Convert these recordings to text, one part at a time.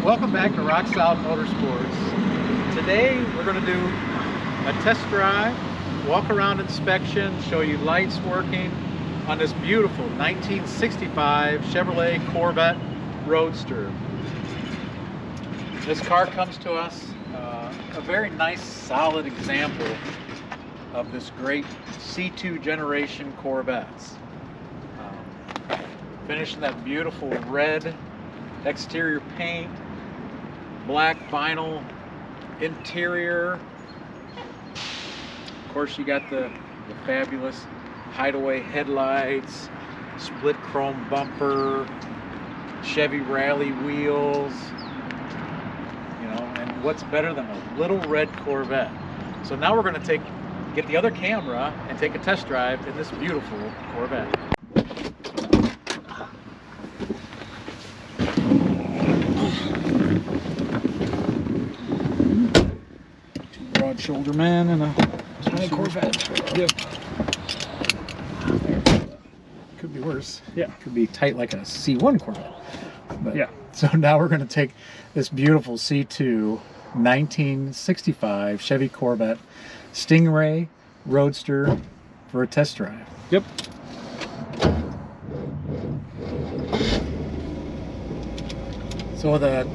Welcome back to Rock Solid Motorsports. Today we're going to do a test drive, walk around inspection, show you lights working on this beautiful 1965 Chevrolet Corvette Roadster. This car comes to us a very nice solid example of this great C2 generation Corvettes. Finished in that beautiful red exterior paint, black vinyl interior. Of course, you got the fabulous hideaway headlights, split chrome bumper, Chevy Rally wheels, you know, and what's better than a little red Corvette? So now we're going to get the other camera and take a test drive in this beautiful Corvette. Shoulder man and a tiny Corvette. Yep. Could be worse. Yeah. Could be tight like a C1 Corvette. But, yeah. So now we're going to take this beautiful C2 1965 Chevy Corvette Stingray Roadster for a test drive. Yep. So with a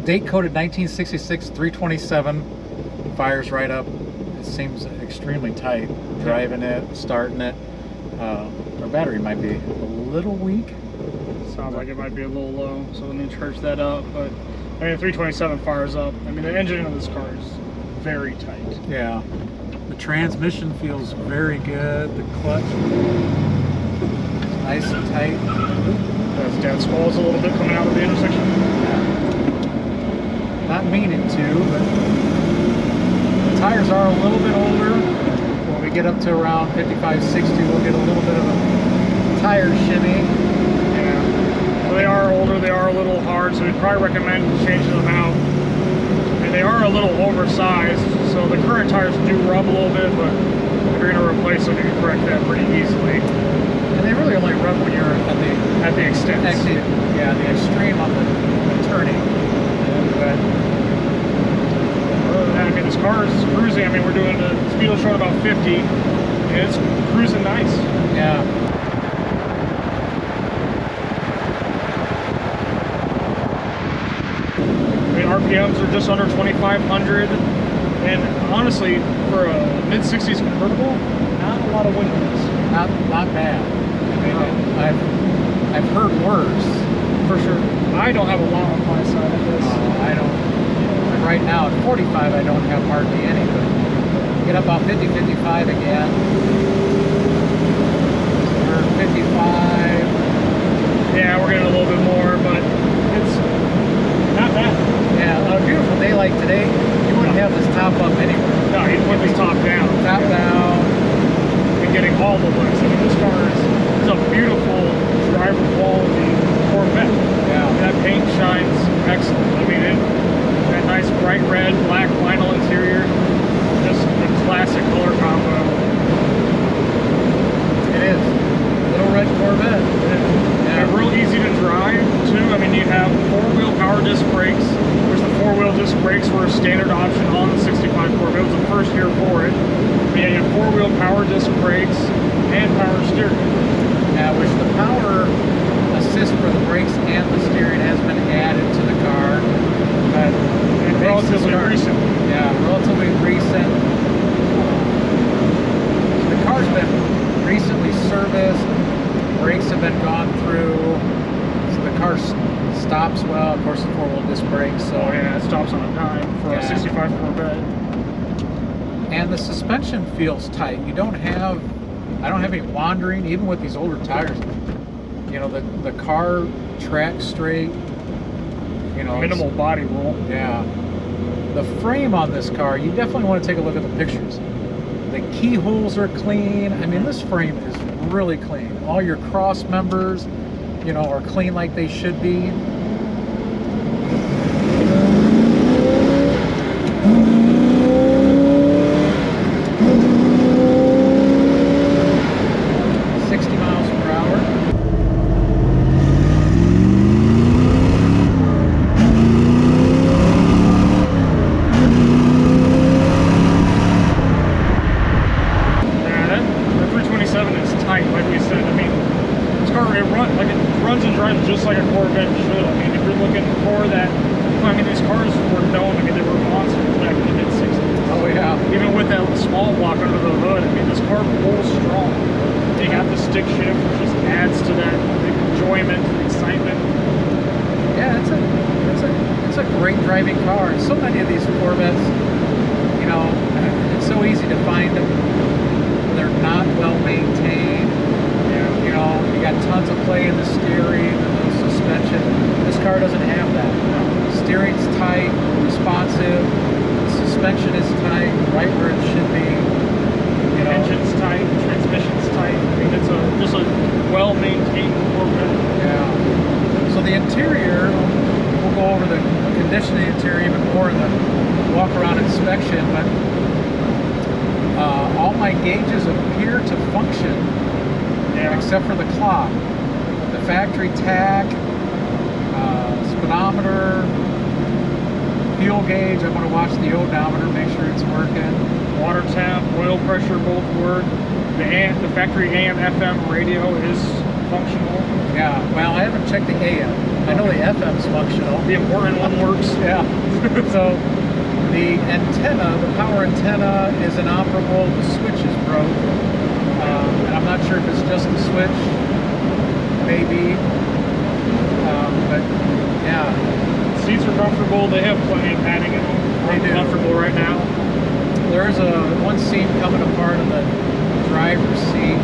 date coded 1966 327. Fires right up. It seems extremely tight. Driving it, starting it. Our battery might be a little weak. Sounds like it might be a little low, so we'll need to charge that up. But I mean, 327 fires up. I mean, the engine of this car is very tight. Yeah. The transmission feels very good. The clutch is nice and tight. Those dead squalls a little bit coming out of the intersection. Yeah. Not meaning to, but tires are a little bit older. When we get up to around 55, 60, we'll get a little bit of a tire shimmy. Yeah. So they are older, they are a little hard, so we'd probably recommend changing them out. And they are a little oversized, so the current tires do rub a little bit, but if you're going to replace them, you can correct that pretty easily. And they really only rub when you're at the extent. Yeah, the extreme on the turning. But I mean, this car is cruising. I mean, we're doing the speedo showing about 50, and it's cruising nice. Yeah. I mean, RPMs are just under 2,500, and honestly, for a mid-60s convertible, not a lot of wind noise. Not bad. I mean, I've heard worse. For sure. I don't have a lot on my side of this. I don't. Right now at 45 I don't have hardly any, but get up about 50, 55 again. We're 55. Yeah, we're getting a little bit more, but it's not bad. Yeah, on a beautiful day like today, you wouldn't have this top up anywhere. No, you'd put this top down. Top down. And getting all the looks. I mean, this car is a beautiful driver quality Corvette. Yeah. That paint shines excellent. I mean, that nice bright red, black vinyl interior, just a classic color combo. It is. Little red Corvette. Yeah. And real easy to drive too. I mean, you have four-wheel power disc brakes, which the four-wheel disc brakes were a standard option on the 65 Corvette. It was the first year for it. Yeah, you have four-wheel power disc brakes and power steering. Yeah, which the power assist for the brakes and the steering has been added to the car. But relatively recent. Yeah, relatively recent. The car's been recently serviced. Brakes have been gone through. So the car stops well. Of course, the four-wheel disc brakes. So oh yeah, it stops on a dime for a 65 Corvette. And the suspension feels tight. I don't have any wandering, even with these older tires. You know, the car tracks straight. You know, minimal body roll. Yeah. The frame on this car, you definitely want to take a look at the pictures. The keyholes are clean. I mean, this frame is really clean. All your cross members, you know, are clean like they should be. And before that, I mean, these cars were known, I mean, they were monsters back in the mid-60s. Oh yeah. Even with that small block under the hood, I mean, this car pulls strong. They got the stick shift, which just adds to that enjoyment, excitement. Yeah, it's a great driving car. And so many of these Corvettes, you know, it's so easy to find them. They're not well maintained. Yeah. You know, you got tons of play in the steering and the suspension. This car doesn't have that. Steering's tight, responsive. The suspension is tight, right where it should be. You know, Engine's tight, transmission's tight. I mean, it's just a well-maintained Corvette. Yeah. So the interior, we'll go over the condition of the interior even more in the walk-around inspection, but all my gauges appear to function, except for the clock. The factory tach, speedometer, fuel gauge. I'm going to watch the odometer, make sure it's working. Water temp, oil pressure both work. The factory AM FM radio is functional. Yeah, well, I haven't checked the AM. I know the FM's functional. The important one works. Yeah. So the antenna, the power antenna is inoperable. The switch is broke. And I'm not sure if it's just the switch. Maybe. But yeah. Seats are comfortable. They have plenty of padding in them. They do. Comfortable right now. There's one seat coming apart in the driver's seat.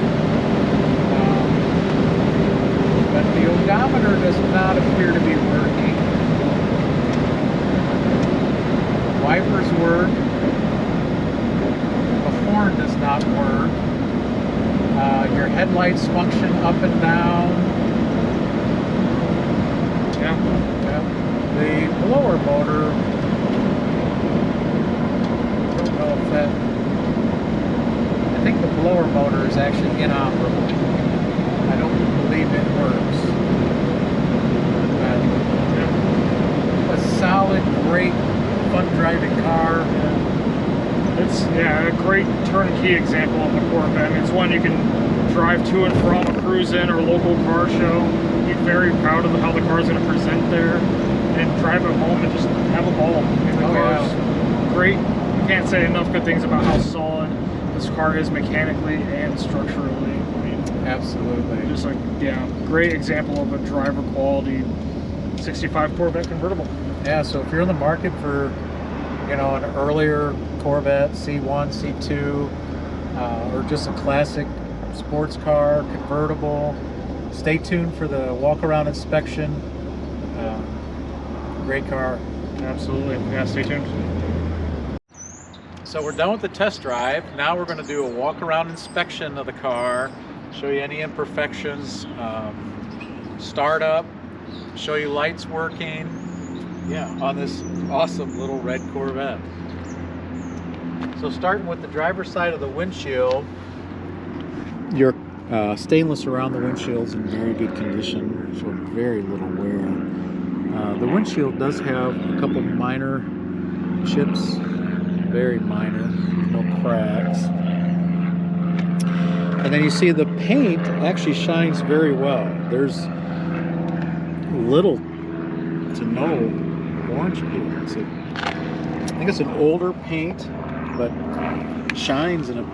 But the odometer does not appear to be working. Wipers work. The horn does not work. Your headlights function up and down. Yeah. The blower motor, I don't know if that, I think the blower motor is actually inoperable. I don't believe it works. But a solid, great, fun driving car. It's a great turnkey example of a Corvette. I mean, it's one you can drive to and from a cruise-in or local car show. Be very proud of how the car's going to present there, and drive it home and just have a ball. I mean, the car's great. You can't say enough good things about how solid this car is mechanically and structurally. I mean, absolutely. Just great example of a driver quality 65 Corvette convertible. Yeah, so if you're in the market for, you know, an earlier Corvette, C1, C2, or just a classic sports car, convertible, stay tuned for the walk-around inspection. Great car. Absolutely. Yeah, stay tuned. So we're done with the test drive. Now we're going to do a walk-around inspection of the car, show you any imperfections, start up, show you lights working, on this awesome little red Corvette. So starting with the driver's side of the windshield, your stainless around the windshield's in very good condition, so very little wear. The windshield does have a couple minor chips, very minor, no cracks. And then you see the paint actually shines very well. There's little to no orange peel. I think it's an older paint, but shines and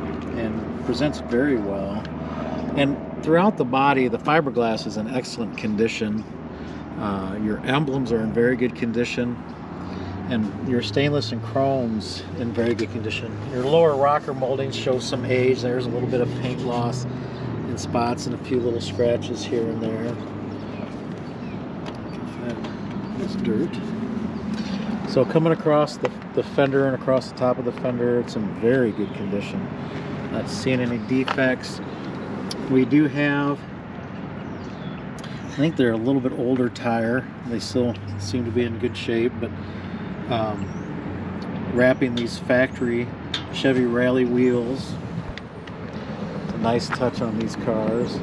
presents very well. And throughout the body, the fiberglass is in excellent condition. Your emblems are in very good condition, and your stainless and chrome's in very good condition. Your lower rocker moldings show some age. There's a little bit of paint loss in spots and a few little scratches here and there. That's dirt. So coming across the fender and across the top of the fender, it's in very good condition. Not seeing any defects. We do have, I think they're a little bit older tire. They still seem to be in good shape, but wrapping these factory Chevy Rally wheels. It's a nice touch on these cars.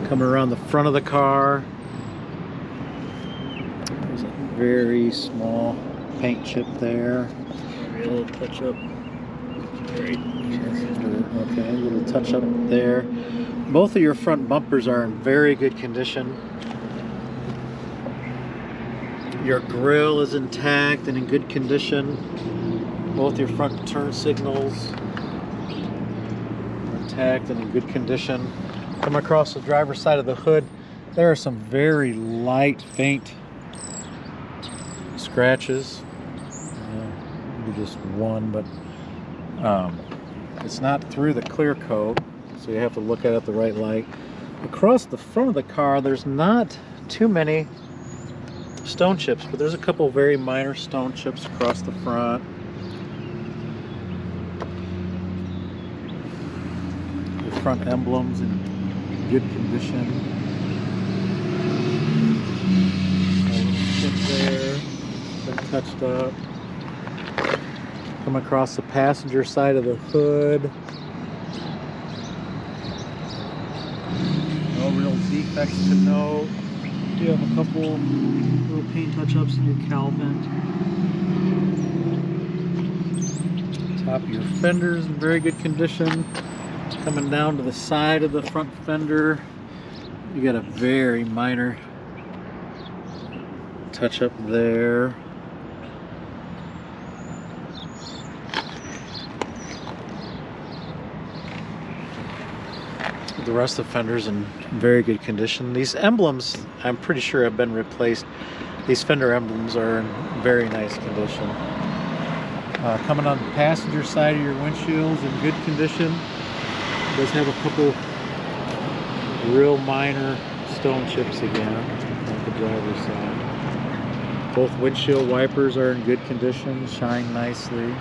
Coming around the front of the car, there's a very small paint chip there. Maybe a little touch up. Great. Okay, a little touch up there. Both of your front bumpers are in very good condition. Your grille is intact and in good condition. Both your front turn signals are intact and in good condition. Come across the driver's side of the hood, there are some very light, faint scratches. Maybe just one, but it's not through the clear coat, so you have to look at it the right light. Across the front of the car, there's not too many stone chips, but there's a couple very minor stone chips across the front. The front emblems in good condition. Chip there, been touched up. Come across the passenger side of the hood. No real defects to note. You have a couple little paint touch-ups in your cowl vent. Top of your fenders in very good condition. Coming down to the side of the front fender, you got a very minor touch-up there. The rest of the fenders in very good condition. These emblems, I'm pretty sure, have been replaced. These fender emblems are in very nice condition. Coming on the passenger side of your windshields in good condition. It does have a couple real minor stone chips again on the driver's side. Both windshield wipers are in good condition, shine nicely.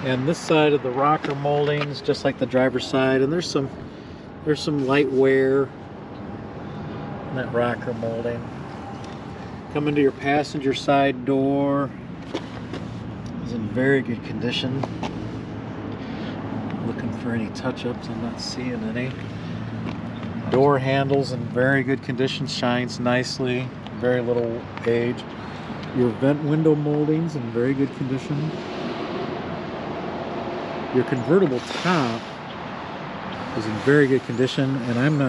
And this side of the rocker moldings, just like the driver's side, and there's some light wear in that rocker molding. Coming to your passenger side door, is in very good condition. Looking for any touch-ups, I'm not seeing any. Door handles in very good condition, shines nicely, very little age. Your vent window moldings in very good condition. Your convertible top is in very good condition, and I don't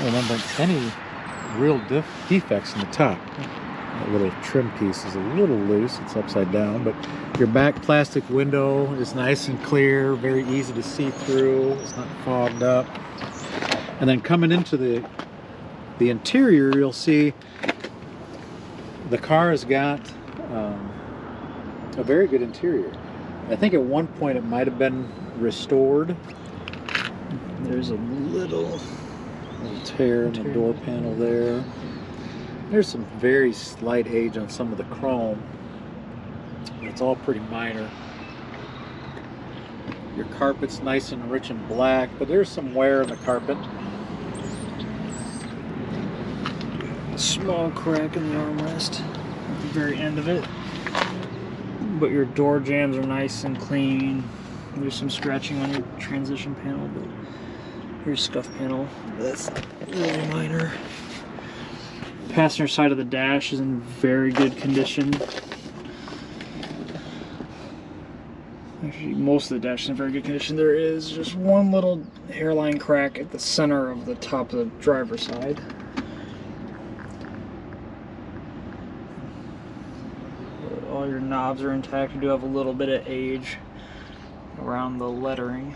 remember any real defects in the top. That little trim piece is a little loose, it's upside down, but your back plastic window is nice and clear, very easy to see through, it's not fogged up. And then coming into the interior, you'll see the car has got a very good interior. I think at one point it might have been restored. There's a little tear in the door panel there. There's some very slight age on some of the chrome. It's all pretty minor. Your carpet's nice and rich and black, but there's some wear in the carpet. A small crack in the armrest at the very end of it. But your door jambs are nice and clean. There's some scratching on your transition panel, but your scuff panel, that's really minor. Passenger side of the dash is in very good condition. Actually, most of the dash is in very good condition. There is just one little hairline crack at the center of the top of the driver's side. All your knobs are intact. You do have a little bit of age around the lettering.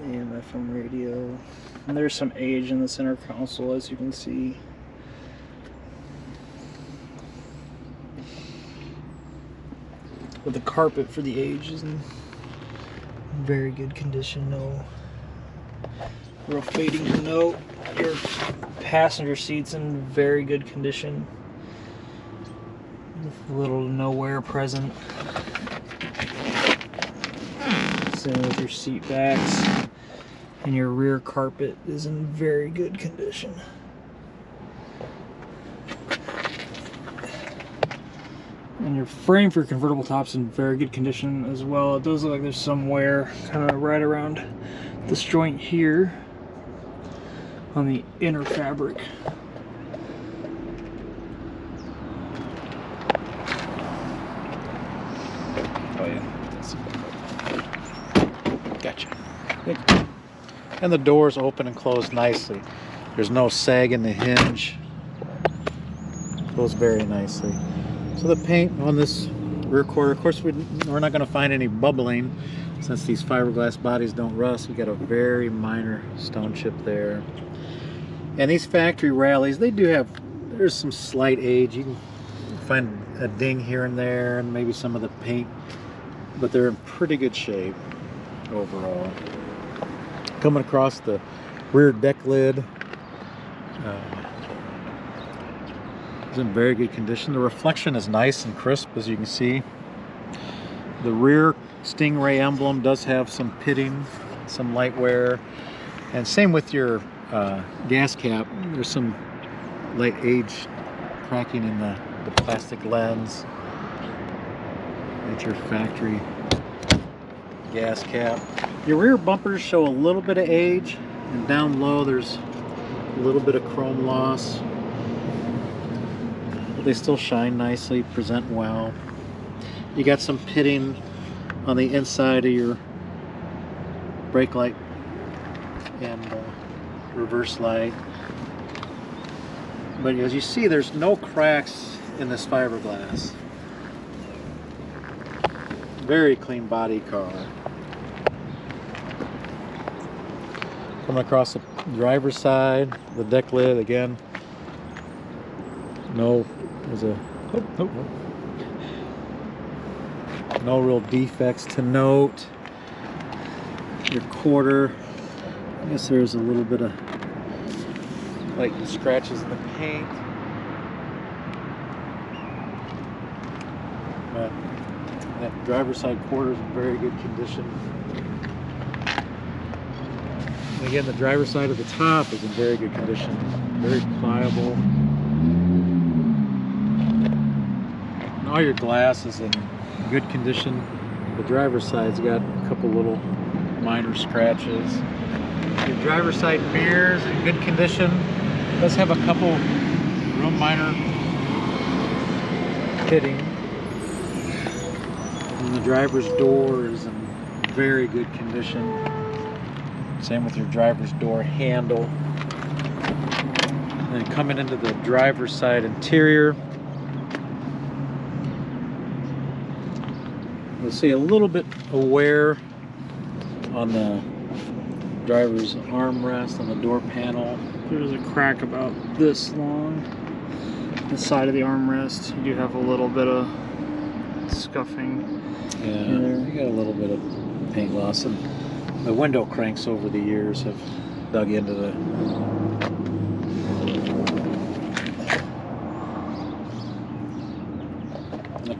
AM FM radio. And there's some age in the center console, as you can see. But the carpet for the age is in very good condition. No real fading to note. Your passenger seat's in very good condition. Little to no wear present. Same with your seat backs, and your rear carpet is in very good condition. And your frame for your convertible top's in very good condition as well. It does look like there's some wear kind of right around this joint here on the inner fabric. Oh yeah. Gotcha. And the doors open and close nicely. There's no sag in the hinge. Goes very nicely. So the paint on this rear quarter, of course we're not going to find any bubbling since these fiberglass bodies don't rust. We got a very minor stone chip there. And these factory rallies, they do have, there's some slight age. You can find a ding here and there and maybe some of the paint, but they're in pretty good shape overall. Coming across the rear deck lid, it's in very good condition. The reflection is nice and crisp, as you can see. The rear Stingray emblem does have some pitting, some light wear, and same with your gas cap. There's some light age cracking in the plastic lens. That's your factory gas cap. Your rear bumpers show a little bit of age, and down low there's a little bit of chrome loss, but they still shine nicely, present well. You got some pitting on the inside of your brake light and reverse light, but as you see, there's no cracks in this fiberglass. Very clean body car. Coming across the driver's side, the deck lid again. No, there's a no real defects to note. Your quarter, I guess there's a little bit of light scratches in the paint. But that driver's side quarter is in very good condition. And again, the driver's side of the top is in very good condition. Very pliable. And all your glass is in good condition. The driver's side's got a couple little minor scratches. Your driver's side mirrors in good condition. It does have a couple real minor pitting. And the driver's door is in very good condition. Same with your driver's door handle. And then coming into the driver's side interior, you'll see a little bit of wear on the driver's armrest on the door panel. There's a crack about this long. The side of the armrest, you do have a little bit of scuffing. Yeah, you got a little bit of paint loss, and the window cranks over the years have dug into the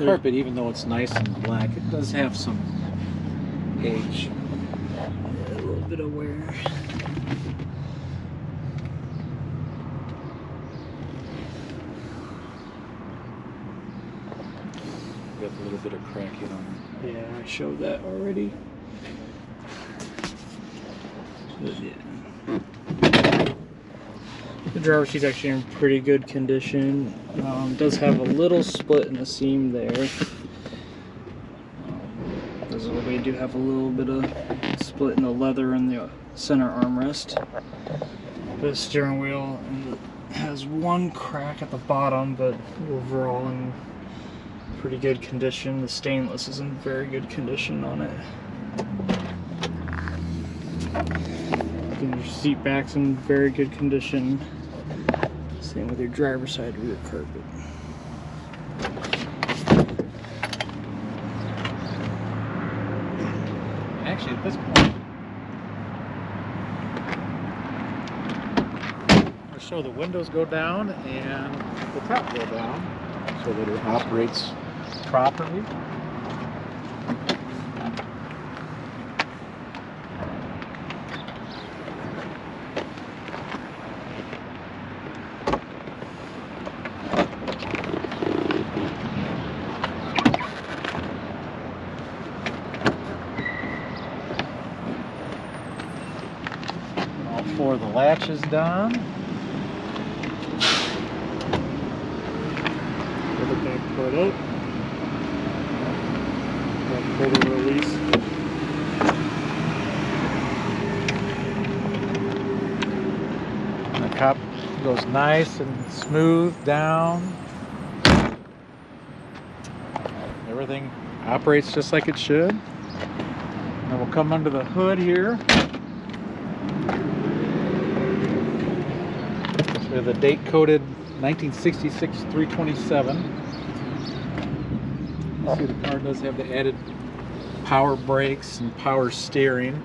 carpet. Even though it's nice and black, it does have some age. A little bit of wear. Got a little bit of cracking on it. Yeah, I showed that already. But yeah. The driver's seat's actually in pretty good condition. Does have a little split in the seam there. We do have a little bit of split in the leather in the center armrest. The steering wheel has one crack at the bottom, but overall in pretty good condition. The stainless is in very good condition on it. And your seat back's in very good condition. Same with your driver's side rear carpet. Actually, at this point, I'll show the windows go down and the top go down so that it operates properly. Four of the latches done. Pull the back part up. Pull the release. That Cup goes nice and smooth down. Everything operates just like it should. And we'll come under the hood here. So we have the date coded 1966 327. You see the car does have the added power brakes and power steering.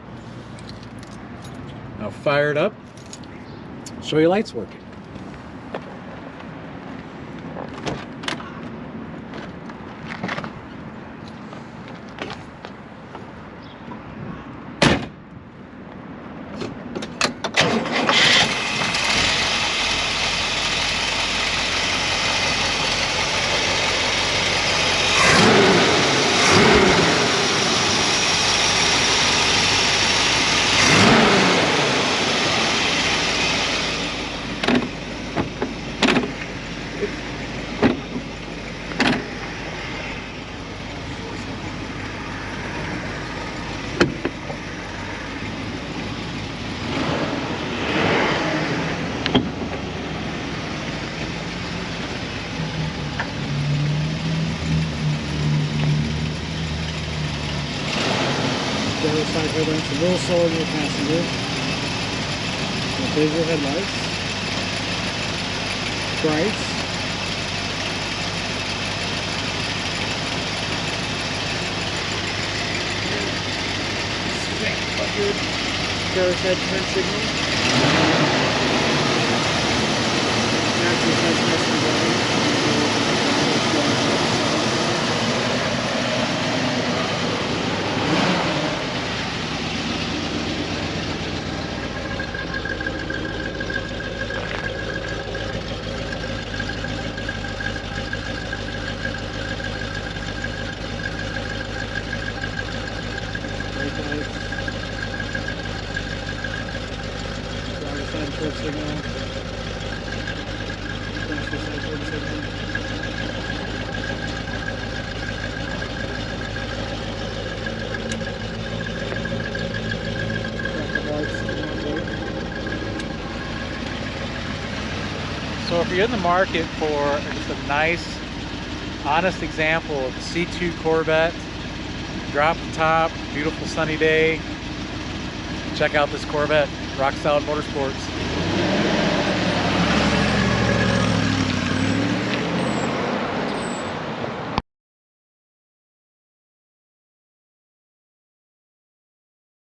Now fire it up. Show you lights working. Driver's side headlamps a little slower than the passenger. Visual headlights. Brights. Driver's side turn signal. Passenger side passenger lights. Driver's side turn signal. Passenger side turn signal. Traffic lights do not work. So if you're in the market for just a nice, honest example of C2 Corvette, drop the top, beautiful sunny day, check out this Corvette, rock solid Motorsports.